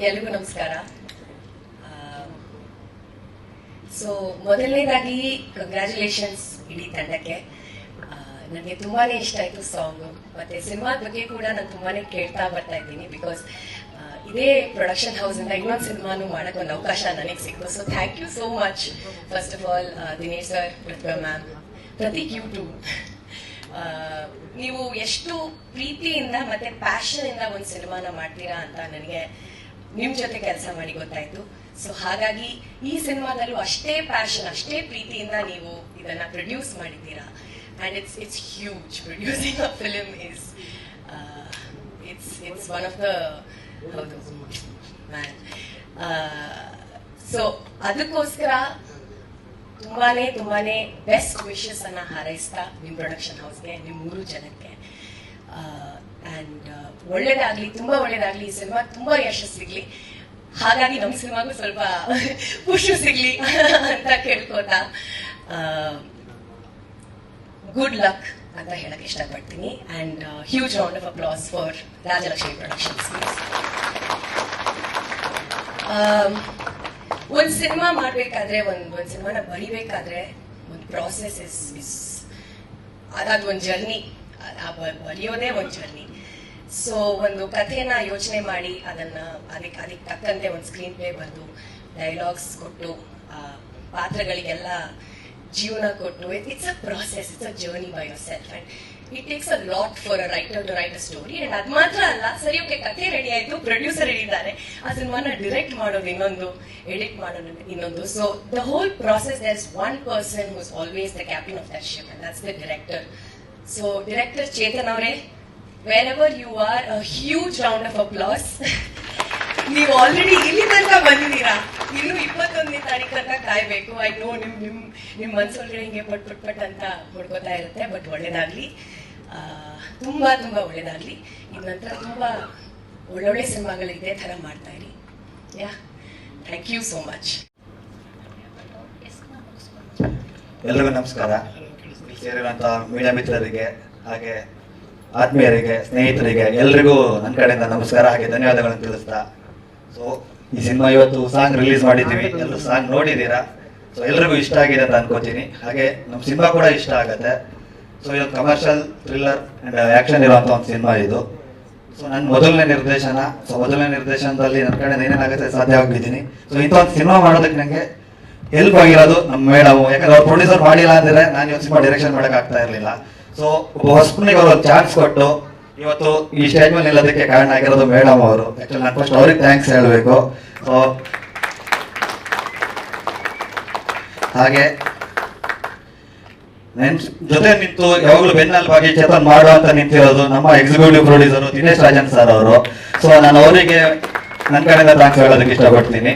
ಎಲ್ರಿಗೂ ನಮಸ್ಕಾರ. ಸೊ ಮೊದಲನೇದಾಗಿ ಕಂಗ್ರ್ಯಾಚುಲೇಷನ್ಸ್ ಇಡೀ ತಂಡಕ್ಕೆ. ನನಗೆ ತುಂಬಾನೇ ಇಷ್ಟ ಆಯ್ತು ಸಾಂಗು, ಮತ್ತೆ ಸಿನಿಮಾದ ಬಗ್ಗೆ ಕೂಡ ನಾನು ತುಂಬಾನೇ ಕೇಳ್ತಾ ಬರ್ತಾ ಇದ್ದೀನಿ. ಬಿಕಾಸ್ ಇದೇ ಪ್ರೊಡಕ್ಷನ್ ಹೌಸ್ ಇಂದ ಇನ್ನೊಂದು ಸಿನಿಮಾನು ಮಾಡಕ್ ಒಂದು ಅವಕಾಶ ನನಗೆ ಸಿಕ್ತು. So thank you so much first of all Dinesh sir, Pratibha ma'am, Prateek you too. ನೀವು ಎಷ್ಟು ಪ್ರೀತಿಯಿಂದ ಮತ್ತೆ ಪ್ಯಾಷನ್ ಇಂದ ಒಂದು ಸಿನಿಮಾನ ಮಾಡ್ತೀರಾ ಅಂತ ನನಗೆ ನಿಮ್ ಜೊತೆ ಕೆಲಸ ಮಾಡಿ ಗೊತ್ತಾಯ್ತು. ಸೊ ಹಾಗಾಗಿ ಈ ಸಿನಿಮಾದಲ್ಲೂ ಅಷ್ಟೇ ಪ್ಯಾಷನ್, ಅಷ್ಟೇ ಪ್ರೀತಿಯಿಂದ ನೀವು ಇದನ್ನ ಪ್ರೊಡ್ಯೂಸ್ ಮಾಡಿದ್ದೀರಾ. And it's huge. Producing a film it's one of the man. So ಅದಕ್ಕೋಸ್ಕರ ತುಂಬಾನೇ ಬೆಸ್ಟ್ ವಿಶಸ್ ಅನ್ನ ಹಾರೈಸ್ತಾ ನಿಮ್ ಪ್ರೊಡಕ್ಷನ್ ಹೌಸ್ಗೆ, ನಿಮ್ 3 ಜನಕ್ಕೆ. ಅಂಡ್ ಒಳ್ಳೇದಾಗ್ಲಿ, ತುಂಬಾ ಒಳ್ಳೇದಾಗ್ಲಿ. ಈ ಸಿನಿಮಾ ತುಂಬಾ ಯಶಸ್ಸು ಸಿಗ್ಲಿ. ಹಾಗಾಗಿ ನಮ್ಮ ಸಿನಿಮಾಗೂ ಸ್ವಲ್ಪ ಪುಷ್ ಸಿಗ್ಲಿ ಅಂತ ಕೇಳ್ಕೋತಾ ಗುಡ್ ಲಕ್ ಅಂತ ಹೇಳಕ್ ಇಷ್ಟಪಡ್ತೀನಿ. And huge round of applause for Rajalakshmi productions. ಒಂದ್ ಸಿನಿಮಾ ಮಾಡ್ಬೇಕಾದ್ರೆ, ಒಂದ್ ಸಿನಿಮಾನ ಬರಿಬೇಕಾದ್ರೆ ಒಂದು ಪ್ರಾಸೆಸ್ ಇಸ್ ಅದೊಂದು ಜರ್ನಿ. ಬರೆಯೋದೇ ಒಂದು ಜರ್ನಿ. ಸೊ ಒಂದು ಕಥೆನ ಯೋಚನೆ ಮಾಡಿ ಅದಕ್ಕೆ ತಕ್ಕಂತೆ ಒಂದು ಸ್ಕ್ರೀನ್ ಪ್ಲೇ ಬರೆದು ಡೈಲಾಗ್ಸ್ ಕೊಟ್ಟು ಪಾತ್ರಗಳಿಗೆಲ್ಲ ಜೀವನ ಕೊಟ್ಟು it's a process, it's a journey by yourself. And it takes a lot for a writer to write a story. And ಅದು ಮಾತ್ರ ಅಲ್ಲ, ಸರಿ ಓಕೆ ಕಥೆ ರೆಡಿ ಆಯ್ತು, ಪ್ರೊಡ್ಯೂಸರ್ ಹೇಳಿದ್ದಾರೆ, ಆ ಸಿನಿಮಾನ ಡಿರೆಕ್ಟ್ ಮಾಡೋದು ಇನ್ನೊಂದು, ಎಡಿಟ್ ಮಾಡೋದು ಇನ್ನೊಂದು. So the whole process there is one person who is always the captain of that ship, and that's the director. So director Chetan ಅವರೇ, wherever you are, a huge round of applause. ನೀವು already ಇಲ್ಲಿ ತನಕ ಬಂದಿದ್ದೀರಾ, ಇನ್ನು 21ನೇ ತಾರೀಕು ತನಕ ಕಾಯ್ಬೇಕು. I know ನಿಮ್ ಮನ್ಸೊಳಗಡೆ ಹಿಂಗೆ ಪಟ್ ಅಂತ ಹೊಡ್ಕೋತಾ ಇರುತ್ತೆ. ಬಟ್ ಒಳ್ಳೇದಾಗ್ಲಿ, ತುಂಬಾ ಒಳ್ಳೇದಾಗ್ಲಿ. ಇದ ನಂತರ ತುಂಬಾ ಒಳ್ಳೊಳ್ಳೆ ಸಿನಿಮಾಗಳು ಇದೇ ತರ ಮಾಡ್ತಾ ಇರಿ. ಯಾ, ಥ್ಯಾಂಕ್ ಯು ಸೋ ಮಚ್. ಎಲ್ರಿಗೂ ನಮಸ್ಕಾರ. ಸೇರಿರುವಂತ ಮೀಡಿಯಾ ಮಿತ್ರರಿಗೆ, ಹಾಗೆ ಆತ್ಮೀಯರಿಗೆ, ಸ್ನೇಹಿತರಿಗೆ ಎಲ್ರಿಗೂ ನನ್ನ ಕಡೆಯಿಂದ ನಮಸ್ಕಾರ, ಹಾಗೆ ಧನ್ಯವಾದಗಳನ್ನು ತಿಳಿಸ್ತಾ. ಸೊ ಈ ಸಿನಿಮಾ ಇವತ್ತು ಸಾಂಗ್ ರಿಲೀಸ್ ಮಾಡಿದ್ದೀವಿ, ಎಲ್ಲರೂ ಸಾಂಗ್ ನೋಡಿದ್ದೀರಾ. ಸೊ ಎಲ್ರಿಗೂ ಇಷ್ಟ ಆಗಿದೆ ಅಂತ ಅನ್ಕೋತೀನಿ. ಹಾಗೆ ನಮ್ಮ ಸಿನಿಮಾ ಕೂಡ ಇಷ್ಟ ಆಗುತ್ತೆ. ಸೊ ಇದು ಕಮರ್ಷಿಯಲ್ ಥ್ರಿಲ್ಲರ್ ಅಂಡ್ ಆಕ್ಷನ್ ಇರುವಂತ ಒಂದು ಸಿನಿಮಾ ಇದು. ಸೊ ನನ್ನ ಮೊದಲನೇ ನಿರ್ದೇಶನ. ಸೊ ಮೊದಲನೇ ನಿರ್ದೇಶನದಲ್ಲಿ ನನ್ನ ಕಡೆಯಿಂದ ಏನೇನಾಗುತ್ತೆ ಸಾಧ್ಯವಾಗಿದ್ದೀನಿ. ಸೊ ಇಂಥ ಒಂದು ಸಿನಿಮಾ ಮಾಡೋದಕ್ಕೆ ನನಗೆ ಹೆಲ್ಪ್ ಆಗಿರೋದು ನಮ್ಮ ಮೇಡಮ್. ಯಾಕಂದ್ರೆ ಅವ್ರು ಪ್ರೊಡ್ಯೂಸರ್ ಮಾಡಿಲ್ಲ ಅಂದ್ರೆ ನಾನು ಇವತ್ತು ಸಿನಿಮಾ ಡೈರೆಕ್ಷನ್ ಮಾಡಕ್ ಆಗ್ತಾ ಇರಲಿಲ್ಲ. ಸೊ ಒಬ್ಬ ಹೊಸನಿಗೆ ಅವರು ಚಾನ್ಸ್ ಕೊಟ್ಟು ಇವತ್ತು ಈ ಸ್ಟೇಜ್ ಮೇಲೆ ನಿಲ್ಲೋದಕ್ಕೆ ಕಾರಣ ಆಗಿರೋದು ಮೇಡಮ್ ಅವರು. ಆಕ್ಚುಲಿ ನಾನು ಫಸ್ಟ್ ಅವ್ರಿಗೆ ಥ್ಯಾಂಕ್ಸ್ ಹೇಳಬೇಕು. ಸೊ ಹಾಗೆ ನನ್ನ ಜೊತೆ ನಿಂತು ಯಾವಾಗಲೂ ಬೆನ್ನೆಲುಬಾಗಿ ಚೇತನ್ ಮಾಡುವ ಅಂತ ನಿಂತಿರೋದು ನಮ್ಮ executive producer Dinesh Rajan sir ಅವರು. ಸೊ ನಾನು ಅವರಿಗೆ ನನ್ನ ಕಡೆಯಿಂದ ಥ್ಯಾಂಕ್ಸ್ ಹೇಳೋದಕ್ಕೆ ಇಷ್ಟಪಡ್ತೀನಿ.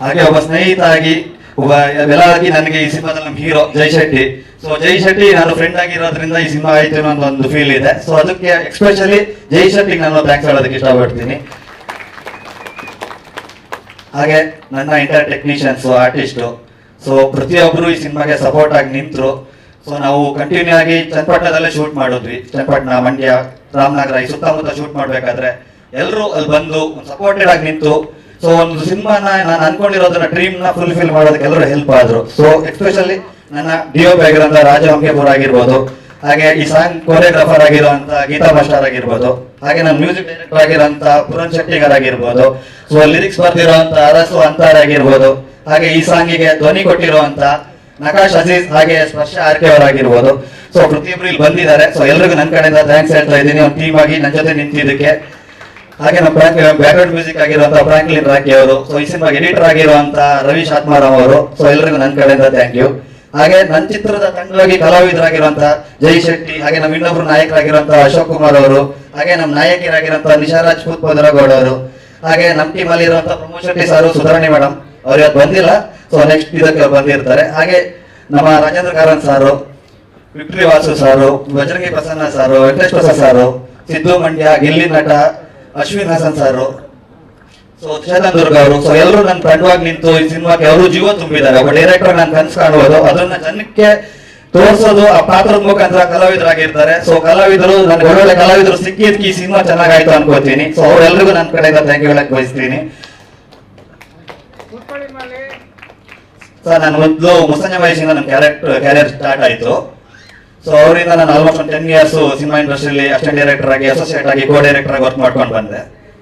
ಹಾಗೆ ಒಬ್ಬ ಸ್ನೇಹಿತ ಆಗಿ, ಒಬ್ಬ ಎಲ್ಲಾಗಿ ನನಗೆ ಈ ಸಿನಿಮಾದಲ್ಲಿ ನಮ್ಮ ಹೀರೋ ಜೈ ಶೆಟ್ಟಿ. ಸೊ ಜೈ ಶೆಟ್ಟಿ ನಾನು ಫ್ರೆಂಡ್ ಆಗಿರೋದ್ರಿಂದ ಈ ಸಿನಿಮಾ ಆಯ್ತು ಅನ್ನೋ ಒಂದು ಫೀಲ್ ಇದೆ. ಸೊ ಅದಕ್ಕೆ ಎಕ್ಸ್ಪೆಷಲಿ ಜೈ ಶೆಟ್ಟಿಗೆ ನಾನು ಥ್ಯಾಂಕ್ಸ್ ಹೇಳೋದಕ್ಕೆ ಇಷ್ಟಪಡ್ತೀನಿ. ಹಾಗೆ ನನ್ನ ಇಂಟರ್ ಟೆಕ್ನಿಷಿಯನ್ಸ್, ಆರ್ಟಿಸ್ಟು, ಸೊ ಪ್ರತಿಯೊಬ್ಬರು ಈ ಸಿನಿಮಾಗೆ ಸಪೋರ್ಟ್ ಆಗಿ ನಿಂತರು. ಸೊ ನಾವು ಕಂಟಿನ್ಯೂ ಆಗಿ ಚನ್ನಪಟ್ಟಣದಲ್ಲೇ ಶೂಟ್ ಮಾಡಿದ್ವಿ. ಚನ್ನಪಟ್ಟಣ, ಮಂಡ್ಯ, ರಾಮನಗರ ಈ ಸುತ್ತಮುತ್ತ ಶೂಟ್ ಮಾಡ್ಬೇಕಾದ್ರೆ ಎಲ್ಲರೂ ಅಲ್ಲಿ ಬಂದು ಸಪೋರ್ಟೆಡ್ ಆಗಿ ನಿಂತು ಸೊ ಒಂದು ಸಿನಿಮಾನ ನಾನು ಅನ್ಕೊಂಡಿರೋದನ್ನ ಡ್ರೀಮ್ ನ ಫುಲ್ಫಿಲ್ ಮಾಡೋದಕ್ಕೆ ಎಲ್ಲರೂ ಹೆಲ್ಪ್ ಆದ್ರು. ಸೊ ಎಸ್ಪೆಷಲಿ ನನ್ನ ಡಿಒಪಿ ಆಗಿರೋಂಥ ರಾಜ ಅಂಕೆಪುರ ಆಗಿರ್ಬೋದು, ಹಾಗೆ ಈ ಸಾಂಗ್ ಕೊರಿಯೋಗ್ರಾಫರ್ ಆಗಿರುವಂತ ಗೀತಾ ಮಾಸ್ಟರ್ ಆಗಿರ್ಬೋದು, ಹಾಗೆ ನಮ್ಮ ಮ್ಯೂಸಿಕ್ ಡೈರೆಕ್ಟರ್ ಆಗಿರೋಂಥ ಪುರನ್ ಶೆಟ್ಟಿಗರ್ ಆಗಿರ್ಬೋದು, ಸೊ ಲಿರಿಕ್ಸ್ ಬರ್ದಿರೋಂಥ ಅರಸು ಅಂತಾರೆ ಆಗಿರ್ಬೋದು, ಹಾಗೆ ಈ ಸಾಂಗಿಗೆ ಧ್ವನಿ ಕೊಟ್ಟಿರುವಂತ ನಕಾಶ್ ಅಜೀಜ್, ಹಾಗೆ ಸ್ಪರ್ಶ ಆರ್ಕೆ ಅವರಾಗಿರ್ಬೋದು. ಸೊ ಪ್ರತಿಯೊಬ್ಬರು ಇಲ್ಲಿ ಬಂದಿದ್ದಾರೆ. ಸೊ ಎಲ್ರಿಗೂ ನನ್ನ ಕಡೆಯಿಂದ ಥ್ಯಾಂಕ್ಸ್ ಹೇಳ್ತಾ ಇದ್ದೀನಿ, ಒಂದು ಟೀಮ್ ಆಗಿ ನನ್ನ ಜೊತೆ ನಿಂತಿದ್ದಕ್ಕೆ. ಹಾಗೆ ನಮ್ಮ ಬ್ಯಾಕ್ಗ್ರೌಂಡ್ ಮ್ಯೂಸಿಕ್ ಆಗಿರುವಂತಹ ಫ್ರಾಂಕ್ಲಿನ್ ರಾಕಿ ಅವರು, ಸೊ ಈ ಸಿನಿಮಾಗೆ ಎಡಿಟರ್ ಆಗಿರುವಂತ ರವೀಶ್ ಆತ್ಮಾರಾಮ್ ಅವರು. ಸೊ ಎಲ್ರಿಗೂ ನನ್ನ ಕಡೆಯಿಂದ ಥ್ಯಾಂಕ್ ಯು. ಹಾಗೆ ನನ್ನ ಚಿತ್ರದ ತಂಡವಾಗಿ ಕಲಾವಿದರಾಗಿರುವಂತಹ ಜೈ ಶೆಟ್ಟಿ, ಹಾಗೆ ನಮ್ಮ ಇನ್ನೊಬ್ರು ನಾಯಕರಾಗಿರುವಂತಹ ಅಶೋಕ್ ಕುಮಾರ್ ಅವರು, ಹಾಗೆ ನಮ್ಮ ನಾಯಕಿಯರಾಗಿರುವಂತಹ ನಿಶಾ ರಾಜ್ಪೂತ್ ಪದರಗೌಡ ಅವರು, ಹಾಗೆ ನಮ್ಮ ಟೀಮ್ ಅಲ್ಲಿ ಇರುವಂತಹ ಪ್ರಮೋದ್ ಶೆಟ್ಟಿ ಸಾರು, ಸುಧಾರಣಿ ಮೇಡಮ್ ಅವ್ರು ಇವತ್ತು ಬಂದಿಲ್ಲ. ಸೊ ನೆಕ್ಸ್ಟ್ ಇದಕ್ಕೆ ಬಂದಿರ್ತಾರೆ. ಹಾಗೆ ನಮ್ಮ ರಾಜೇಂದ್ರ ಕಾರಂತ್ ಸಾರು, ವಿಕ್ಟ್ರಿ ವಾಸು ಸಾರು, ಬಜರಂಗಿ ಪ್ರಸನ್ನ ಸಾರು, ವೆಂಕಟೇಶ್ ಪ್ರಸಾದ್ ಸಾರು, ಸಿದ್ದು ಮಂಡ್ಯ, ಗಿಲ್ಲಿ ನಟ, ಅಶ್ವಿನ್ ಹಾಸನ್ ಸಾರು, ಸೊ ಚೇತನ್ ದುರ್ಗ ಅವರು. ಸೊ ಎಲ್ಲರೂ ನನ್ನ ತಂಡವಾಗಿ ನಿಂತು ಈ ಸಿನಿಮಾಕ್ಕೆ ಅವರು ಜೀವ ತುಂಬಿದ್ದಾರೆ. ಒಬ್ಬ ಡೈರೆಕ್ಟರ್ ನಾನು ಕನಸು ಕಾಣುವುದು, ಅದನ್ನ ಜನಕ್ಕೆ ತೋರ್ಸೋದು ಆ ಪಾತ್ರದ ಮುಖಾಂತರ ಕಲಾವಿದರಾಗಿರ್ತಾರೆ. ಸೊ ಕಲಾವಿದರು ನನ್ಗೆ ಒಳ್ಳೊಳ್ಳೆ ಕಲಾವಿದರು ಸಿಕ್ಕಿದ್ಕಿ ಈ ಸಿನಿಮಾ ಚೆನ್ನಾಗಾಯ್ತು ಅನ್ಕೋತೀನಿ. ಸೊ ಅವರೆಲ್ಲರಿಗೂ ನನ್ನ ಕಡೆಯಿಂದ ಥ್ಯಾಂಕ್ ಯು ಹೇಳಕ್ ಬಯಸ್ತೀನಿ. ಸರ್ ನಾನು ಮೊದಲು ಮುಸಂಜೆ ವಯಸ್ಸಿಂದ ನನ್ನ ಕ್ಯಾರಿಯರ್ ಸ್ಟಾರ್ಟ್ ಆಯಿತು. ಸೊ ಅವರಿಂದ ನಾನು ಆಲ್ಮೋಸ್ಟ್ ಒಂದು 10 ಇಯರ್ಸ್ ಸಿನಿಮಾ ಇಂಡಸ್ಟ್ರಿಯಲ್ಲಿ ಅಸಿಸ್ಟೆಂಟ್ ಡೈರೆಕ್ಟರ್ ಆಗಿ, ಅಸೋಸಿಯೇಟ್ ಆಗಿ, ಕೋ ಡೈರೆಕ್ಟರ್ ಆಗಿ ವರ್ಕ್ ಮಾಡ್ಕೊಂಡು ಬಂದೆ.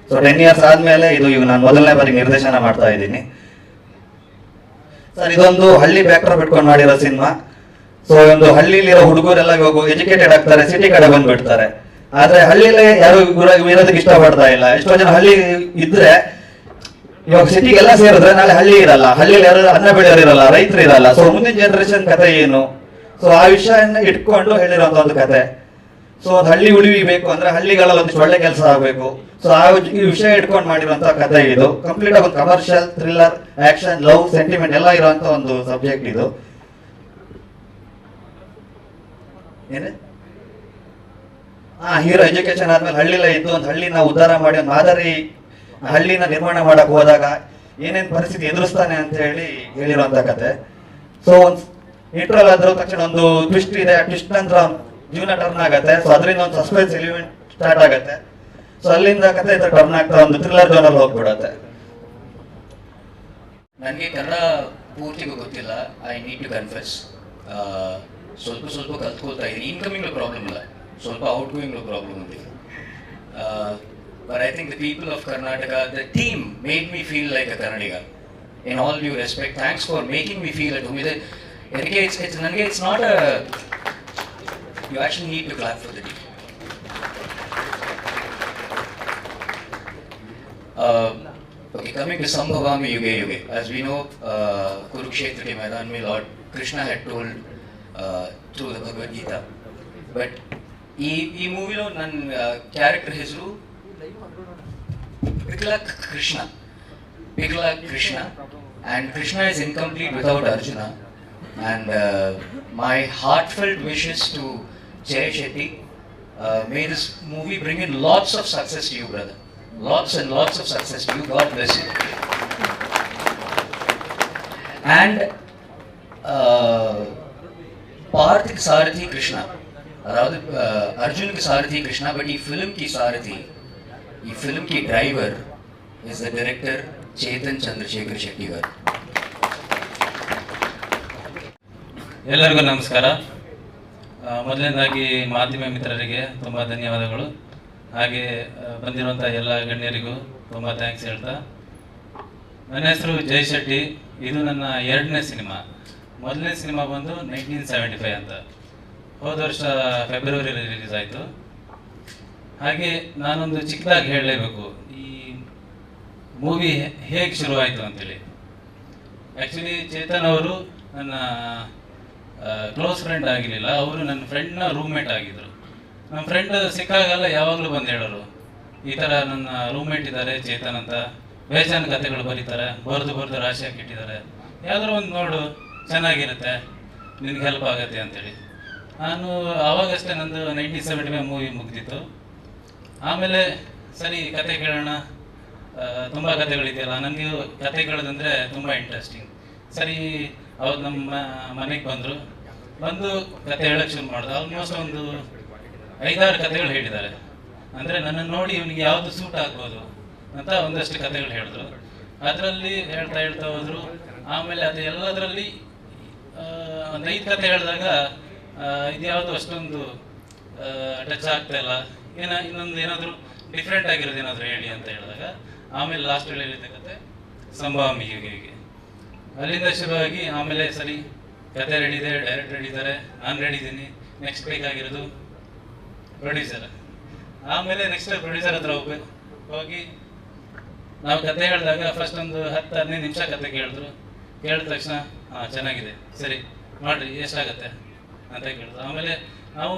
ಸೊ 10 ಇಯರ್ಸ್ ಆದಮೇಲೆ ಈಗ ನಾನು ಮೊದಲನೇ ಬಾರಿ ನಿರ್ದೇಶನ ಮಾಡ್ತಾ ಇದ್ದೀನಿ. ಸರ್ ಇದೊಂದು ಹಳ್ಳಿ ಬ್ಯಾಕ್ಡ್ರಾಪ್ ಇಟ್ಕೊಂಡು ಮಾಡಿರೋ ಸಿನಿಮಾ. ಸೊ ಒಂದು ಹಳ್ಳಿಲಿರೋ ಹುಡುಗರೆಲ್ಲ ಇವಾಗ ಎಜುಕೇಟೆಡ್ ಆಗ್ತಾರೆ, ಸಿಟಿ ಕಡೆ ಬಂದ್ಬಿಡ್ತಾರೆ. ಆದ್ರೆ ಹಳ್ಳಿಲೇ ಯಾರು ಇರೋದಕ್ಕೆ ಇಷ್ಟಪಡ್ತಾ ಇಲ್ಲ. ಎಷ್ಟೋ ಜನ ಹಳ್ಳಿ ಇದ್ರೆ ಇವಾಗ ಸಿಟಿಗೆಲ್ಲ ಸೇರಿದ್ರೆ ನಾಳೆ ಹಳ್ಳಿ ಇರಲ್ಲ, ಹಳ್ಳಿಲಿ ಯಾರು ಅನ್ನ ಬೆಳೆಯೋರು ಇರಲ್ಲ, ರೈತರು ಇರಲ್ಲ. ಸೊ ಮುಂದಿನ ಜನರೇಷನ್ ಕಥೆ ಏನು? ಸೊ ಆ ವಿಷಯನ ಇಟ್ಕೊಂಡು ಹೇಳಿರುವಂತ ಒಂದು ಕತೆ. ಸೊ ಒಂದು ಹಳ್ಳಿ ಉಳಿಬೇಕು ಅಂದ್ರೆ ಹಳ್ಳಿಗಳಲ್ಲಿ ಒಂದಿಷ್ಟು ಒಳ್ಳೆ ಕೆಲಸ ಆಗಬೇಕು. ಸೊ ಈ ವಿಷಯ ಇಟ್ಕೊಂಡು ಮಾಡಿರುವಂತ ಕತೆ ಇದು. ಕಂಪ್ಲೀಟ್ ಆಗಿ ಒಂದು commercial, thriller, action, love, sentiment ಎಲ್ಲ ಇರುವಂತ ಒಂದು ಸಬ್ಜೆಕ್ಟ್ ಇದು. ಏನೇ ಹೀರೋ ಎಜುಕೇಶನ್ ಆದ್ಮೇಲೆ ಹಳ್ಳಿಲೇ ಇದ್ದು ಒಂದು ಹಳ್ಳಿನ ಉದ್ಧಾರ ಮಾಡಿ ಒಂದು ಮಾದರಿ ಹಳ್ಳಿನ ನಿರ್ಮಾಣ ಮಾಡಕ್ ಹೋದಾಗ ಏನೇನ್ ಪರಿಸ್ಥಿತಿ ಎದುರಿಸ್ತಾನೆ ಅಂತ ಹೇಳಿರುವಂತ ಕತೆ. ಸೊ ಒಂದು ಇಂಟ್ರೋಲ್ ಆದ್ರೂ ತಕ್ಷಣ ಒಂದು ಟ್ವಿಸ್ಟ್ ಇದೆ. ಆ ಟ್ವಿಸ್ಟ್ ನಂತರ ಜೀವನ ಟರ್ನ್ ಆಗತ್ತೆ. ಸೊ ಅದರಿಂದ ಒಂದು ಸಸ್ಪೆನ್ಸ್ ಎಲಿಮೆಂಟ್ ಸ್ಟಾರ್ಟ್ ಆಗತ್ತೆ. ಸೊ ಅಲ್ಲಿಂದ ಕತೆ ಟರ್ನ್ ಆಗ್ತಾ ಒಂದು ಥ್ರಿಲ್ಲರ್ ಜೋನಲ್ಲಿ ಹೋಗ್ಬಿಡತ್ತೆ. ನನಗೆ ಕನ್ನಡ ಪೂರ್ತಿಗೂ ಗೊತ್ತಿಲ್ಲ. I need to confess. ಸ್ವಲ್ಪ ಕಲ್ತ್ಕೊಳ್ತಾ ಇದ್ದೀನಿ. ಇನ್ಕಮಿಂಗ್ ಪ್ರಾಬ್ಲಮ್ ಇಲ್ಲ, ಸ್ವಲ್ಪ ಔಟ್ಗೋಯಿಂಗ್ ಪ್ರಾಬ್ಲಮ್ ఉంది. But I think the people of Karnataka, the team made me feel like a Kannadiga. In all due respect, thanks for making me feel at home. It's not a... You actually need to clap for the team. Okay, coming to Sambhavami Yuge Yuge. As we know, Kurukshetra ke Maidan mein Lord Krishna had told through the Bhagavad Gita. But ಈ ಮೂವಿలో ನನ್ನ character ಹೆಸರು Piglak Krishna. And Krishna is incomplete without Arjuna. And my heartfelt wishes to Jay Shetty, may this movie bring in lots of success to you, brother. Lots and lots of success to you. God bless you. And Parth Sarathi Krishna. अराउद Arjun की सारथी Krishna, but ये film की सारथी, ये film की driver is the director चेतन चंद्रशेखर शेट्टी गारू. ಎಲ್ಲರಿಗೂ ನಮಸ್ಕಾರ. ಮೊದಲನೇದಾಗಿ ಮಾಧ್ಯಮ ಮಿತ್ರರಿಗೆ ತುಂಬ ಧನ್ಯವಾದಗಳು. ಹಾಗೆ ಬಂದಿರುವಂಥ ಎಲ್ಲ ಗಣ್ಯರಿಗೂ ತುಂಬ ಥ್ಯಾಂಕ್ಸ್ ಹೇಳ್ತಾ, ನನ್ನ ಹೆಸರು ಜೈ ಶೆಟ್ಟಿ. ಇದು ನನ್ನ 2ನೇ ಸಿನಿಮಾ. ಮೊದಲನೇ ಸಿನಿಮಾ ಬಂದು 1975 ಅಂತ, ಹೋದ ವರ್ಷ ಫೆಬ್ರವರಿ ರಿಲೀಸ್ ಆಯಿತು. ಹಾಗೆ ನಾನೊಂದು ಚಿಕ್ಕದಾಗಿ ಹೇಳಲೇಬೇಕು, ಈ ಮೂವಿ ಹೇಗೆ ಶುರುವಾಯಿತು ಅಂತೇಳಿ. ಆ್ಯಕ್ಚುಲಿ ಚೇತನ್ ಅವರು ನನ್ನ ಕ್ಲೋಸ್ ಫ್ರೆಂಡ್ ಆಗಿರಲಿಲ್ಲ, ಅವರು ನನ್ನ ಫ್ರೆಂಡ್ನ ರೂಮ್ಮೇಟ್ ಆಗಿದ್ದರು. ನಮ್ಮ ಫ್ರೆಂಡ್ ಸಿಕ್ಕಾಗೆಲ್ಲ ಯಾವಾಗಲೂ ಬಂದು ಹೇಳೋರು, ಈ ಥರ ನನ್ನ ರೂಮ್ಮೇಟ್ ಇದ್ದಾರೆ ಚೇತನ್ ಅಂತ, ಬೇಜಾನ್ ಕಥೆಗಳು ಬರೀತಾರೆ, ಬರೆದು ರಾಶಿ ಹಾಕಿಟ್ಟಿದ್ದಾರೆ, ಯಾವುದಾದ್ರು ಒಂದು ನೋಡು ಚೆನ್ನಾಗಿರುತ್ತೆ, ನಿನಗೆ ಹೆಲ್ಪ್ ಆಗುತ್ತೆ ಅಂತೇಳಿ. ನಾನು ಆವಾಗಷ್ಟೇ ನಂದು 1975 ಮೂವಿ ಮುಗಿದಿತ್ತು. ಆಮೇಲೆ ಸರಿ ಕತೆ ಕೇಳೋಣ, ತುಂಬ ಕತೆಗಳಿದೆಯಲ್ಲ, ನನಗೆ ಕತೆ ಕೇಳೋದಂದರೆ ತುಂಬ ಇಂಟ್ರೆಸ್ಟಿಂಗ್. ಸರಿ ಅವ್ರು ನಮ್ಮ ಮನೆಗೆ ಬಂದು ಕತೆ ಹೇಳೋಕ್ಕೆ ಶುರು ಮಾಡಿದೆ. ಆಲ್ಮೋಸ್ಟ್ ಒಂದು 5-6 ಕತೆಗಳು ಹೇಳಿದ್ದಾರೆ. ಅಂದರೆ ನನ್ನನ್ನು ನೋಡಿ ಇವನಿಗೆ ಯಾವುದು ಸೂಟ್ ಆಗ್ಬೋದು ಅಂತ ಒಂದಷ್ಟು ಕತೆಗಳು ಹೇಳಿದ್ರು. ಅದರಲ್ಲಿ ಹೇಳ್ತಾ ಹೋದರು. ಆಮೇಲೆ ಅದು ಎಲ್ಲದರಲ್ಲಿ ಒಂದು 5 ಕತೆ ಹೇಳಿದಾಗ ಇದ್ಯಾವುದು ಅಷ್ಟೊಂದು ಟಚ್ ಆಗ್ತಾ ಇಲ್ಲ, ಇನ್ನೊಂದು ಏನಾದರೂ ಡಿಫ್ರೆಂಟ್ ಆಗಿರೋದು ಏನಾದರೂ ಹೇಳಿ ಅಂತ ಹೇಳಿದಾಗ, ಆಮೇಲೆ ಲಾಸ್ಟಲ್ಲಿ ಹೇಳಿದ ಕತೆ ಸಂಭಾವಮಿ ಹೀಗೆ. ಅಲ್ಲಿಂದ ಶುರುವಾಗಿ ಆಮೇಲೆ ಸರಿ ಕತೆ ರೆಡಿ ಇದೆ, ಡೈರೆಕ್ಟ್ ರೆಡಿ ಇದ್ದಾರೆ, ನಾನು ರೆಡಿ ಇದ್ದೀನಿ, ನೆಕ್ಸ್ಟ್ ಬೇಕಾಗಿರೋದು ಪ್ರೊಡ್ಯೂಸರ್. ಆಮೇಲೆ ನೆಕ್ಸ್ಟ್ ಪ್ರೊಡ್ಯೂಸರ್ ಹತ್ರ ಹೋಗಿ ನಾವು ಕತೆ ಹೇಳಿದಾಗ ಫಸ್ಟ್ ಒಂದು 10-15 ನಿಮಿಷ ಕತೆ ಕೇಳಿದ್ರು. ಕೇಳಿದ ತಕ್ಷಣ ಹಾಂ ಚೆನ್ನಾಗಿದೆ, ಸರಿ ಮಾಡಿರಿ, ಎಷ್ಟಾಗತ್ತೆ ಅಂತ ಕೇಳಿದ್ರು. ಆಮೇಲೆ ನಾವು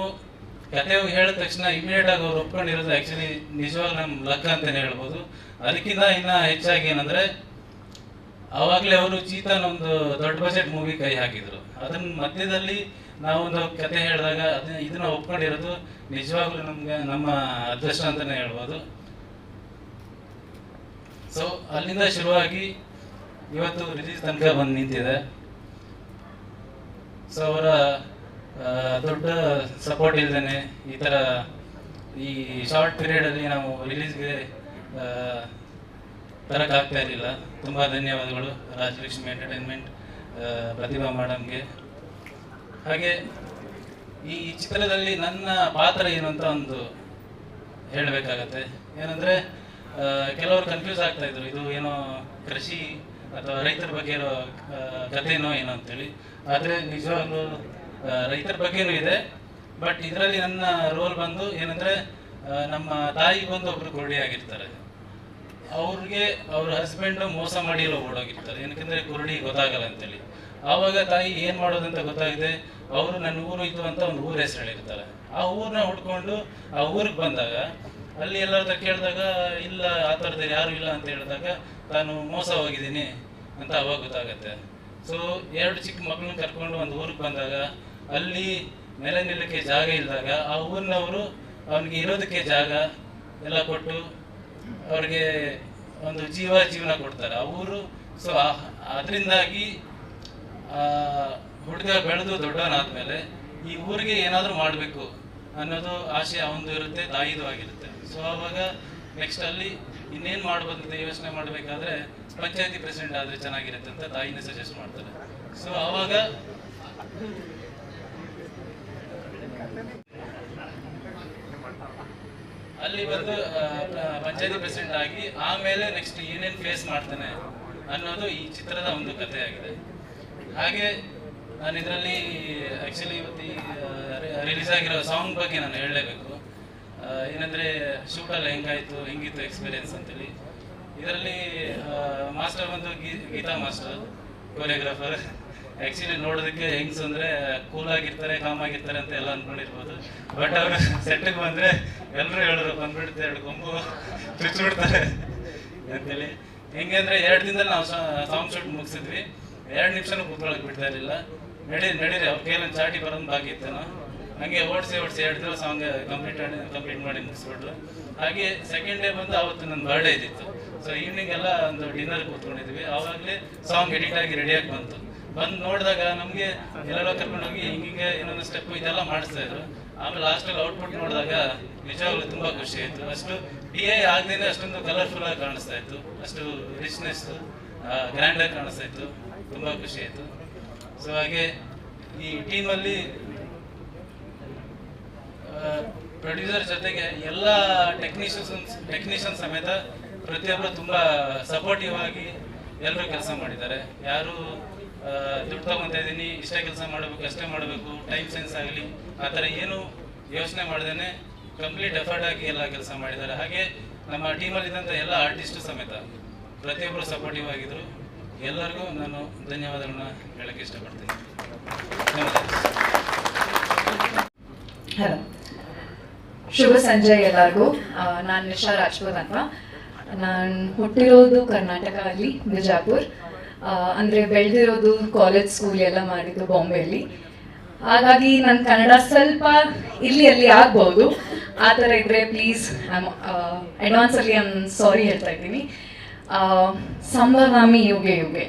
ಕತೆ ಹೇಳಿದ ತಕ್ಷಣ ಇಮಿಡಿಯೇಟ್ ಆಗಿ ಅವ್ರು ಒಪ್ಕೊಂಡಿರೋದು ಆ್ಯಕ್ಚುಲಿ ನಿಜವಾಗ ನಮ್ಮ ಲಕ್ ಅಂತಲೇ ಹೇಳ್ಬೋದು. ಅದಕ್ಕಿಂತ ಇನ್ನೂ ಹೆಚ್ಚಾಗಿ ಏನಂದರೆ, ಆವಾಗಲೇ ಅವರು ಚೀತನ್ ಒಂದು ದೊಡ್ಡ ಬಜೆಟ್ ಮೂವಿ ಕೈ ಹಾಕಿದ್ರು. ಅದನ್ನ ಮಧ್ಯದಲ್ಲಿ ನಾವೊಂದು ಕತೆ ಹೇಳಿದಾಗ ಇದನ್ನ ಒಪ್ಕೊಂಡಿರೋದು ನಿಜವಾಗ್ಲೂ ನಮ್ಗೆ ನಮ್ಮ ಅದೃಷ್ಟ ಅಂತಲೇ ಹೇಳ್ಬೋದು. ಸೊ ಅಲ್ಲಿಂದ ಶುರುವಾಗಿ ಇವತ್ತು ರಿಲೀಸ್ ತನಕ ಬಂದು ನಿಂತಿದೆ. ಸೊ ಅವರ ದೊಡ್ಡ ಸಪೋರ್ಟ್ ಇಲ್ದೇ ಈ ಥರ ಈ ಶಾರ್ಟ್ ಪೀರಿಯಡಲ್ಲಿ ನಾವು ರಿಲೀಸ್ಗೆ ತರೋಕ್ಕಾಗ್ತಾ ಇರಲಿಲ್ಲ. ತುಂಬ ಧನ್ಯವಾದಗಳು ರಾಜಲಕ್ಷ್ಮಿ ಎಂಟರ್ಟೈನ್ಮೆಂಟ್, ಪ್ರತಿಭಾ ಮೇಡಮ್ಗೆ. ಹಾಗೆ ಈ ಚಿತ್ರದಲ್ಲಿ ನನ್ನ ಪಾತ್ರ ಏನು ಅಂತ ಒಂದು ಹೇಳಬೇಕಾಗತ್ತೆ. ಏನಂದರೆ ಕೆಲವರು ಕನ್ಫ್ಯೂಸ್ ಆಗ್ತಾ ಇದ್ರು, ಇದು ಏನೋ ಕೃಷಿ ಅಥವಾ ರೈತರ ಬಗ್ಗೆ ಇರೋ ಕಥೆನೋ ಏನೋ ಅಂತೇಳಿ. ಆದರೆ ನಿಜವಾಗ್ಲೂ ರೈತರ ಬಗ್ಗೆನೂ ಇದೆ. ಬಟ್ ಇದರಲ್ಲಿ ನನ್ನ ರೋಲ್ ಬಂದು ಏನಂದರೆ, ನಮ್ಮ ತಾಯಿ ಬಂದು ಒಬ್ರು ಕುರುಡಿ ಆಗಿರ್ತಾರೆ. ಅವ್ರಿಗೆ ಅವ್ರ ಹಸ್ಬೆಂಡು ಮೋಸ ಮಾಡಿ ಎಲ್ಲ ಓಡೋಗಿರ್ತಾರೆ, ಏನಕ್ಕೆಂದರೆ ಕುರುಡಿ ಗೊತ್ತಾಗಲ್ಲ ಅಂತೇಳಿ. ಆವಾಗ ತಾಯಿ ಏನು ಮಾಡೋದಂತ ಗೊತ್ತಾಗಿದೆ. ಅವರು ನನ್ನ ಊರು ಇದು ಅಂತ ಒಂದು ಊರ ಹೆಸರು ಹೇಳಿರ್ತಾರೆ. ಆ ಊರನ್ನ ಹುಡ್ಕೊಂಡು ಆ ಊರಿಗೆ ಬಂದಾಗ ಅಲ್ಲಿ ಎಲ್ಲರ ಕೇಳಿದಾಗ ಇಲ್ಲ, ಆ ಥರದ್ದು ಯಾರು ಇಲ್ಲ ಅಂತ ಹೇಳಿದಾಗ ತಾನು ಮೋಸ ಹೋಗಿದ್ದೀನಿ ಅಂತ ಅವಾಗ ಗೊತ್ತಾಗತ್ತೆ. ಸೊ 2 ಚಿಕ್ಕ ಮಕ್ಕಳನ್ನ ಕರ್ಕೊಂಡು ಒಂದು ಊರಿಗೆ ಬಂದಾಗ ಅಲ್ಲಿ ನೆಲೆ ನಿಲ್ಲಕ್ಕೆ ಜಾಗ ಇಲ್ಲದಾಗ ಆ ಊರಿನವರು ಅವನಿಗೆ ಇರೋದಕ್ಕೆ ಜಾಗ ಎಲ್ಲ ಕೊಟ್ಟು ಅವ್ರಿಗೆ ಒಂದು ಜೀವನ ಕೊಡ್ತಾರೆ ಆ ಊರು. ಸೊ ಅದರಿಂದಾಗಿ ಹುಡುಗ ಬೆಳೆದು ದೊಡ್ಡವನಾದ್ಮೇಲೆ ಈ ಊರಿಗೆ ಏನಾದರೂ ಮಾಡಬೇಕು ಅನ್ನೋದು ಆಸೆ ಅವನದು ಇರುತ್ತೆ, ತಾಯಿದು ಆಗಿರುತ್ತೆ. ಸೊ ಆವಾಗ ನೆಕ್ಸ್ಟ್ ಅಲ್ಲಿ ಇನ್ನೇನು ಮಾಡ್ಬೋದು ಅಂತ ಯೋಚನೆ ಮಾಡಬೇಕಾದ್ರೆ ಪಂಚಾಯತಿ ಪ್ರೆಸಿಡೆಂಟ್ ಆದರೆ ಚೆನ್ನಾಗಿರುತ್ತೆ ಅಂತ ತಾಯಿನೇ ಸಜೆಸ್ಟ್ ಮಾಡ್ತಾರೆ. ಸೊ ಆವಾಗ ಅಲ್ಲಿ ಬಂದು ಪಂಚಾಯತಿ ಪ್ರೆಸಿಡೆಂಟ್ ಆಗಿ ಆಮೇಲೆ ನೆಕ್ಸ್ಟ್ ಏನೇನು ಫೇಸ್ ಮಾಡ್ತಾನೆ ಅನ್ನೋದು ಈ ಚಿತ್ರದ ಒಂದು ಕಥೆ ಆಗಿದೆ. ಹಾಗೆ ನಾನು ಇದರಲ್ಲಿ ಆ್ಯಕ್ಚುಲಿ ಇವತ್ತು ರಿಲೀಸ್ ಆಗಿರೋ ಸಾಂಗ್ ಬಗ್ಗೆ ನಾನು ಹೇಳಲೇಬೇಕು. ಏನಂದರೆ ಶೂಟೆಲ್ಲ ಹೆಂಗಿತ್ತು ಎಕ್ಸ್ಪೀರಿಯನ್ಸ್ ಅಂತೇಳಿ. ಇದರಲ್ಲಿ ಮಾಸ್ಟರ್ ಬಂದು ಗೀತಾ ಮಾಸ್ಟರ್ ಕೊರಿಯೋಗ್ರಾಫರ್. ಆ್ಯಕ್ಚುಲಿ ನೋಡೋದಕ್ಕೆ ಹೆಂಗ್ಸು ಅಂದರೆ ಕೂಲಾಗಿರ್ತಾರೆ, ಕಾಮಾಗಿರ್ತಾರೆ ಅಂತ ಎಲ್ಲ ಅಂದ್ಕೊಂಡಿರ್ಬೋದು. ಬಟ್ ಅವರು ಸೆಟ್ಟಿಗೆ ಬಂದರೆ ಎಲ್ಲರೂ ಹೇಳಿದ್ರು ಬಂದ್ಬಿಡುತ್ತೆ 2 ಕೊಂಬು ಚುಚ್ಚಿಬಿಡ್ತಾರೆ ಅಂತೇಳಿ. ಹೆಂಗೆ ಅಂದರೆ 2 ದಿನದಲ್ಲಿ ನಾವು ಸಾಂಗ್ ಶೂಟ್ ಮುಗಿಸಿದ್ವಿ. 2 ನಿಮಿಷನೂ ಕೂತ್ಕೊಳ್ಳೋಕೆ ಬಿಡ್ತಾ ಇರಲಿಲ್ಲ. ನಡೀರಿ ಅವ್ರ ಕೈಲೊಂದು ಚಾಟಿ ಬರೋದು ಬಾಕಿ ಇತ್ತು. ಹಂಗೆ ಓಡಿಸಿ 2 ದಿನ ಸಾಂಗ್ ಕಂಪ್ಲೀಟ್ ಮಾಡಿ ಮುಗಿಸ್ಬಿಟ್ರು. ಹಾಗೆ ಸೆಕೆಂಡ್ ಡೇ ಬಂದು ಅವತ್ತು ನನ್ನ ಬರ್ಡೇ ಇದ್ದಿತ್ತು. ಸೊ ಈವ್ನಿಂಗ್ ಎಲ್ಲ ಒಂದು ಡಿನ್ನರ್ ಕೂತ್ಕೊಂಡಿದ್ವಿ. ಆವಾಗಲೇ ಸಾಂಗ್ ಎಡಿಟ್ ಆಗಿ ರೆಡಿಯಾಗಿ ಬಂದು ನೋಡಿದಾಗ ನಮಗೆ ಎಲ್ಲೆಲ್ಲ ಕರ್ಕೊಂಡೋಗಿ ಹಿಂಗೆ ಇನ್ನೊಂದು ಸ್ಟೆಪ್ ಇದೆಲ್ಲ ಮಾಡಿಸ್ತಾ ಇದ್ರು. ಆಮೇಲೆ ಲಾಸ್ಟಲ್ಲಿ ಔಟ್ಪುಟ್ ನೋಡಿದಾಗ ನಿಜವಾಗ್ಲೂ ತುಂಬ ಖುಷಿ ಆಯಿತು. ಅಷ್ಟು DI ಆಗದೇನೆ ಅಷ್ಟೊಂದು ಕಲರ್ಫುಲ್ಲಾಗಿ ಕಾಣಿಸ್ತಾ ಇತ್ತು, ಅಷ್ಟು ರಿಚ್ನೆಸ್ ಗ್ರ್ಯಾಂಡಾಗಿ ಕಾಣಿಸ್ತಾ ಇತ್ತು. ತುಂಬ ಖುಷಿ ಆಯಿತು. ಸೊ ಹಾಗೆ ಈ ಟೀಮಲ್ಲಿ ಪ್ರೊಡ್ಯೂಸರ್ ಜೊತೆಗೆ ಎಲ್ಲ ಟೆಕ್ನಿಷಿಯನ್ ಸಮೇತ ಪ್ರತಿಯೊಬ್ಬರು ತುಂಬ ಸಪೋರ್ಟಿವ್ ಆಗಿ ಎಲ್ಲರೂ ಕೆಲಸ ಮಾಡಿದ್ದಾರೆ. ಯಾರು ದುಡ್ಡು ತಗೊತಾ ಇದ್ದೀನಿ, ಇಷ್ಟೇ ಕೆಲಸ ಮಾಡಬೇಕು, ಅಷ್ಟೇ ಮಾಡಬೇಕು, ಟೈಮ್ ಸೆನ್ಸ್ ಆಗಲಿ ಆ ಥರ ಏನು ಯೋಚನೆ ಮಾಡ್ದೇ ಕಂಪ್ಲೀಟ್ ಎಫರ್ಟ್ ಆಗಿ ಎಲ್ಲ ಕೆಲಸ ಮಾಡಿದ್ದಾರೆ. ಹಾಗೆ ನಮ್ಮ ಟೀಮಲ್ಲಿದ್ದಂಥ ಎಲ್ಲ ಆರ್ಟಿಸ್ಟು ಸಮೇತ ಪ್ರತಿಯೊಬ್ಬರು ಸಪೋರ್ಟಿವ್ ಆಗಿದ್ದರು. ಎಲ್ಲರಿಗೂ ನಾನು ಧನ್ಯವಾದಗಳನ್ನ ಹೇಳಕ್ಕೆ ಇಷ್ಟಪಡ್ತೀನಿ. ಹಲೋ, ಶುಭ ಸಂಜೆ ಎಲ್ಲರಿಗೂ. ನಾನು ನಿಶಾ ರಾಜ್ಪೂತ್ ಅಂತ. ನಾನು ಹುಟ್ಟಿರೋದು ಕರ್ನಾಟಕ ಅಲ್ಲಿ ಬಿಜಾಪುರ್, ಅಂದರೆ ಬೆಳೆದಿರೋದು ಕಾಲೇಜ್ ಸ್ಕೂಲ್ ಎಲ್ಲ ಮಾಡಿದ್ದು ಬಾಂಬೆಯಲ್ಲಿ. ಹಾಗಾಗಿ ನನ್ನ ಕನ್ನಡ ಸ್ವಲ್ಪ ಇಲ್ಲಿ ಅಲ್ಲಿ ಆಗ್ಬೋದು. ಆ ಥರ ಇದ್ದರೆ ಪ್ಲೀಸ್ ಅಡ್ವಾನ್ಸಲ್ಲಿ ಸಾರಿ ಹೇಳ್ತಾ ಇದ್ದೀನಿ. ಸಂಭವಾಮಿ ಯುಗೆ ಯುಗೆ.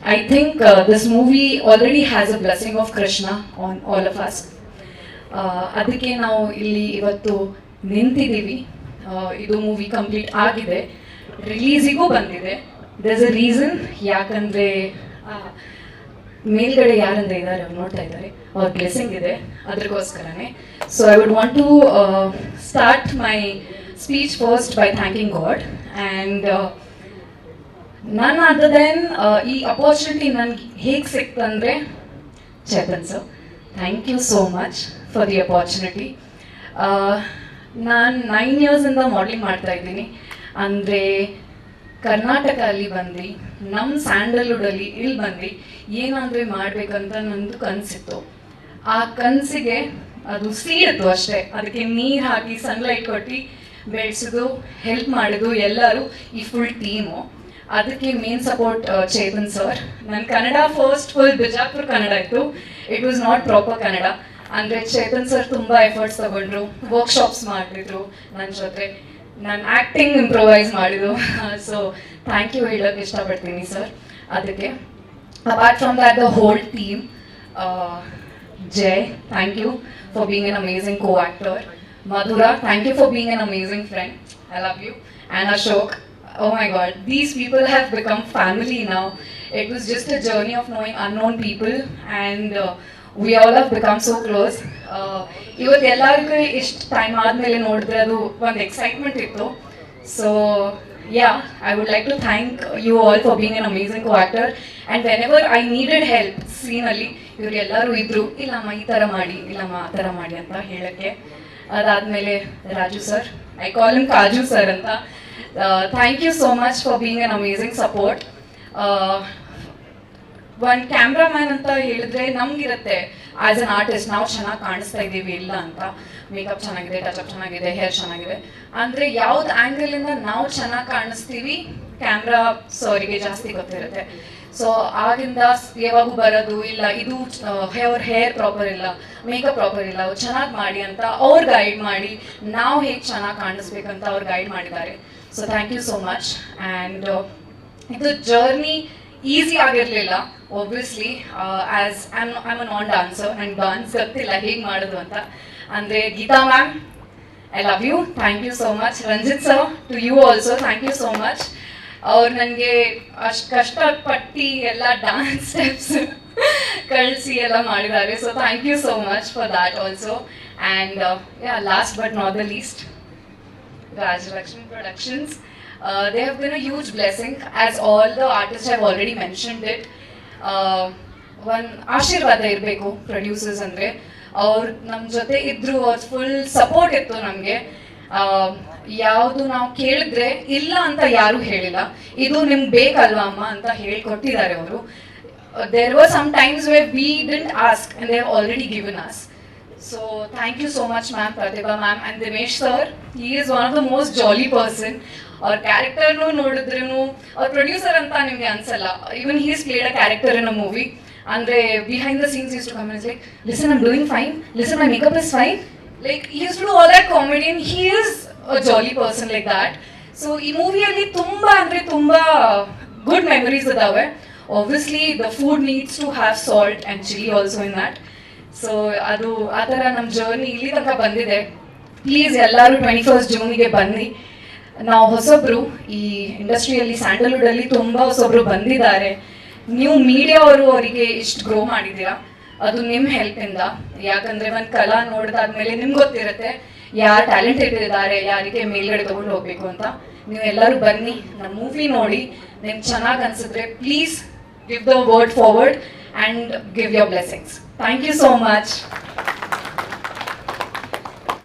I think this movie already has a blessing of Krishna on all of us. ಅದಕ್ಕೆ ನಾವು ಇಲ್ಲಿ ಇವತ್ತು ನಿಂತಿದ್ದೀವಿ. ಇದು ಮೂವಿ ಕಂಪ್ಲೀಟ್ ಆಗಿದೆ, ರಿಲೀಸಿಗೂ ಬಂದಿದೆ. There's a reason. ಯಾಕಂದರೆ ಮೇಲ್ಗಡೆ ಯಾರಂದ್ರೆ ಇದ್ದಾರೆ, ಅವ್ರು ನೋಡ್ತಾ ಇದ್ದಾರೆ, ಅವ್ರ ಬ್ಲೆಸ್ಸಿಂಗ್ ಇದೆ, ಅದಕ್ಕೋಸ್ಕರನೇ. So I would want to start my speech first by thanking God. And none other than ಈ ಅಪರ್ಚುನಿಟಿ ನನಗೆ ಹೇಗೆ ಸಿಕ್ತಂದರೆ Chetan sir, thank you so much for the opportunity. ನಾನು 9 ಇಯರ್ಸಿಂದ ಮಾಡಲಿಂಗ್ ಮಾಡ್ತಾ ಇದ್ದೀನಿ. ಅಂದರೆ ಕರ್ನಾಟಕ ಅಲ್ಲಿ ಬಂದು ನಮ್ಮ ಸ್ಯಾಂಡಲ್ವುಡಲ್ಲಿ ಇಲ್ಲಿ ಬಂದು ಏನಾದರೂ ಮಾಡಬೇಕಂತ ನಂದು ಕನಸಿತ್ತು. ಆ ಕನಸಿಗೆ ಅದು ಸೀಡಿತ್ತು ಅಷ್ಟೇ. ಅದಕ್ಕೆ ನೀರು ಹಾಕಿ ಸನ್ಲೈಟ್ ಕೊಟ್ಟು ಬೆಳೆಸೋದು, ಹೆಲ್ಪ್ ಮಾಡೋದು ಎಲ್ಲರೂ, ಈ ಫುಲ್ ಟೀಮು. ಅದಕ್ಕೆ ಮೇನ್ ಸಪೋರ್ಟ್ ಚೇತನ್ ಸರ್. ನನ್ನ ಕನ್ನಡ ಫಸ್ಟ್ ಫುಲ್ ಬಿಜಾಪುರ ಕನ್ನಡ ಇತ್ತು. It was not proper Kannada. ಅಂದರೆ ಚೇತನ್ ಸರ್ ತುಂಬ ಎಫರ್ಟ್ಸ್ ತಗೊಂಡ್ರು, ವರ್ಕ್ಶಾಪ್ಸ್ ಮಾಡಿದ್ರು ನನ್ನ ಜೊತೆ, ನಾನು ಆ್ಯಕ್ಟಿಂಗ್ ಇಂಪ್ರೊವೈಸ್ ಮಾಡಿದ್ದು. ಸೊ ಥ್ಯಾಂಕ್ ಯು ಹೇಳೋಕ್ಕೆ ಇಷ್ಟಪಡ್ತೀನಿ ಸರ್ ಅದಕ್ಕೆ. Apart from that the whole team, Jay, thank you for being an amazing co-actor. Madhura, thank you for being an amazing friend. I love you. And Ashok, oh my god, these people have become family now. It was just a journey of knowing unknown people, and we all have become so close. ಇವತ್ತು ಎಲ್ಲರಿಗೂ ಇಷ್ಟು time ಆದಮೇಲೆ ನೋಡಿದ್ರೆ ಅದು ಒಂದು excitement ಇತ್ತು. So yeah, I would like to thank you all for being an amazing co-actor, and whenever I needed help scene ಅಲ್ಲಿ ಇವ್ರು ಎಲ್ಲರೂ ಇದ್ರು, ಇಲ್ಲಮ್ಮ ಈ ಥರ ಮಾಡಿ, ಇಲ್ಲಮ್ಮ ಆ ಥರ ಮಾಡಿ ಅಂತ ಹೇಳಕ್ಕೆ. ಅದಾದಮೇಲೆ Raju sir, I call him Kaju sir ಅಂತ. Thank you so much for being an amazing support. ಒಂದು ಕ್ಯಾಮ್ರಾಮ್ಯಾನ್ ಅಂತ ಹೇಳಿದ್ರೆ ನಮಗಿರುತ್ತೆ ಆ್ಯಸ್ ಅನ್ ಆರ್ಟಿಸ್ಟ್, ನಾವು ಚೆನ್ನಾಗಿ ಕಾಣಿಸ್ತಾ ಇದ್ದೀವಿ ಇಲ್ಲ ಅಂತ, ಮೇಕಪ್ ಚೆನ್ನಾಗಿದೆ, ಟಚಪ್ ಚೆನ್ನಾಗಿದೆ, ಹೇರ್ ಚೆನ್ನಾಗಿದೆ ಅಂದರೆ ಯಾವ್ದು ಆ್ಯಂಗಲಿಂದ ನಾವು ಚೆನ್ನಾಗಿ ಕಾಣಿಸ್ತೀವಿ ಕ್ಯಾಮ್ರಾ ಸರಿಗೆ ಜಾಸ್ತಿ ಗೊತ್ತಿರುತ್ತೆ. ಸೊ ಆಗಿಂದ ಯಾವಾಗೂ ಬರೋದು ಇಲ್ಲ, ಇದು ಹೇರ್ ಪ್ರಾಪರ್ ಇಲ್ಲ, ಮೇಕಪ್ ಪ್ರಾಪರ್ ಇಲ್ಲ, ಚೆನ್ನಾಗಿ ಮಾಡಿ ಅಂತ ಅವ್ರು ಗೈಡ್ ಮಾಡಿ ನಾವು ಹೇಗೆ ಚೆನ್ನಾಗಿ ಕಾಣಿಸ್ಬೇಕಂತ ಅವ್ರು ಗೈಡ್ ಮಾಡಿದ್ದಾರೆ. So thank you so much. And ಇದು ಜರ್ನಿ ಈಸಿ ಆಗಿರಲಿಲ್ಲ obviously, as I'm a non dancer, ನಂಗೆ ಡಾನ್ಸ್ ಗೊತ್ತಿಲ್ಲ ಹೇಗೆ ಮಾಡೋದು ಅಂತ. ಅಂದರೆ Geeta ma'am, I love you, thank you so much. Ranjit sir, to you also thank you so much. ಅವ್ರು ನನಗೆ ಅಷ್ಟು ಕಷ್ಟಪಟ್ಟು ಎಲ್ಲ ಡಾನ್ಸ್ ಸ್ಟೆಪ್ಸ್ ಕಳಿಸಿ ಎಲ್ಲ ಮಾಡಿದ್ದಾರೆ. So thank you so much for that also. And last but not the least, Rajalakshmi Productions. They have been a huge blessing, as all the artists have already mentioned it. One ಆಶೀರ್ವಾದ ಇರಬೇಕು producers ಅಂದರೆ, ಅವ್ರು ನಮ್ಮ ಜೊತೆ ಇದ್ರು, ಅವ್ರ full support ಇತ್ತು ನಮಗೆ. ಯಾವುದು ನಾವು ಕೇಳಿದ್ರೆ ಇಲ್ಲ ಅಂತ ಯಾರೂ ಹೇಳಿಲ್ಲ, ಇದು ನಿಮ್ಗೆ ಬೇಕಲ್ವಾ ಅಮ್ಮ ಅಂತ ಹೇಳ್ಕೊಟ್ಟಿದ್ದಾರೆ ಅವರು. There were some times where we didn't ask and they have already given us. So thank you so much ma'am, Pratibha ma'am, and Dinesh sir. He is one of the most jolly person. Our character nu nodidrenu our producer anta nimge ansalla. Even he has played a character in a movie. Andre behind the scenes he used to come and is like, listen, I'm doing fine. Listen, my makeup is fine. Like he used to do all that comedy, and he is a jolly person like that. So ee movie alli tumba andre tumba good memories adave. Obviously the food needs to have salt and chili also in that. So ಅದು ಆ ಥರ ನಮ್ಮ journey ಇಲ್ಲಿ ತನಕ ಬಂದಿದೆ. Please ಎಲ್ಲರೂ 21st ಜೂನಿಗೆ ಬನ್ನಿ. ನಾವು ಹೊಸೊಬ್ರು ಈ ಇಂಡಸ್ಟ್ರಿಯಲ್ಲಿ, ಸ್ಯಾಂಡಲ್ವುಡಲ್ಲಿ ತುಂಬ ಹೊಸೊಬ್ರು ಬಂದಿದ್ದಾರೆ. ನೀವು ಮೀಡಿಯಾವರು ಅವರಿಗೆ ಇಷ್ಟು ಗ್ರೋ ಮಾಡಿದ್ದೀರಾ, ಅದು ನಿಮ್ಮ ಹೆಲ್ಪಿಂದ. ಯಾಕಂದರೆ ಒಂದು ಕಲಾ ನೋಡಿದಾದ್ಮೇಲೆ ನಿಮ್ಗೆ ಗೊತ್ತಿರುತ್ತೆ ಯಾರು ಟ್ಯಾಲೆಂಟೆಡ್ ಇದ್ದಾರೆ, ಯಾರಿಗೆ ಮೇಲ್ಗಡೆ ತೊಗೊಂಡು ಹೋಗ್ಬೇಕು ಅಂತ. ನೀವು ಎಲ್ಲರೂ ಬನ್ನಿ, ನಮ್ಮ ಮೂವಿ ನೋಡಿ, ನಿಮ್ಗೆ ಚೆನ್ನಾಗಿ ಅನಿಸಿದ್ರೆ please give the word forward and give your blessings. Thank you so much.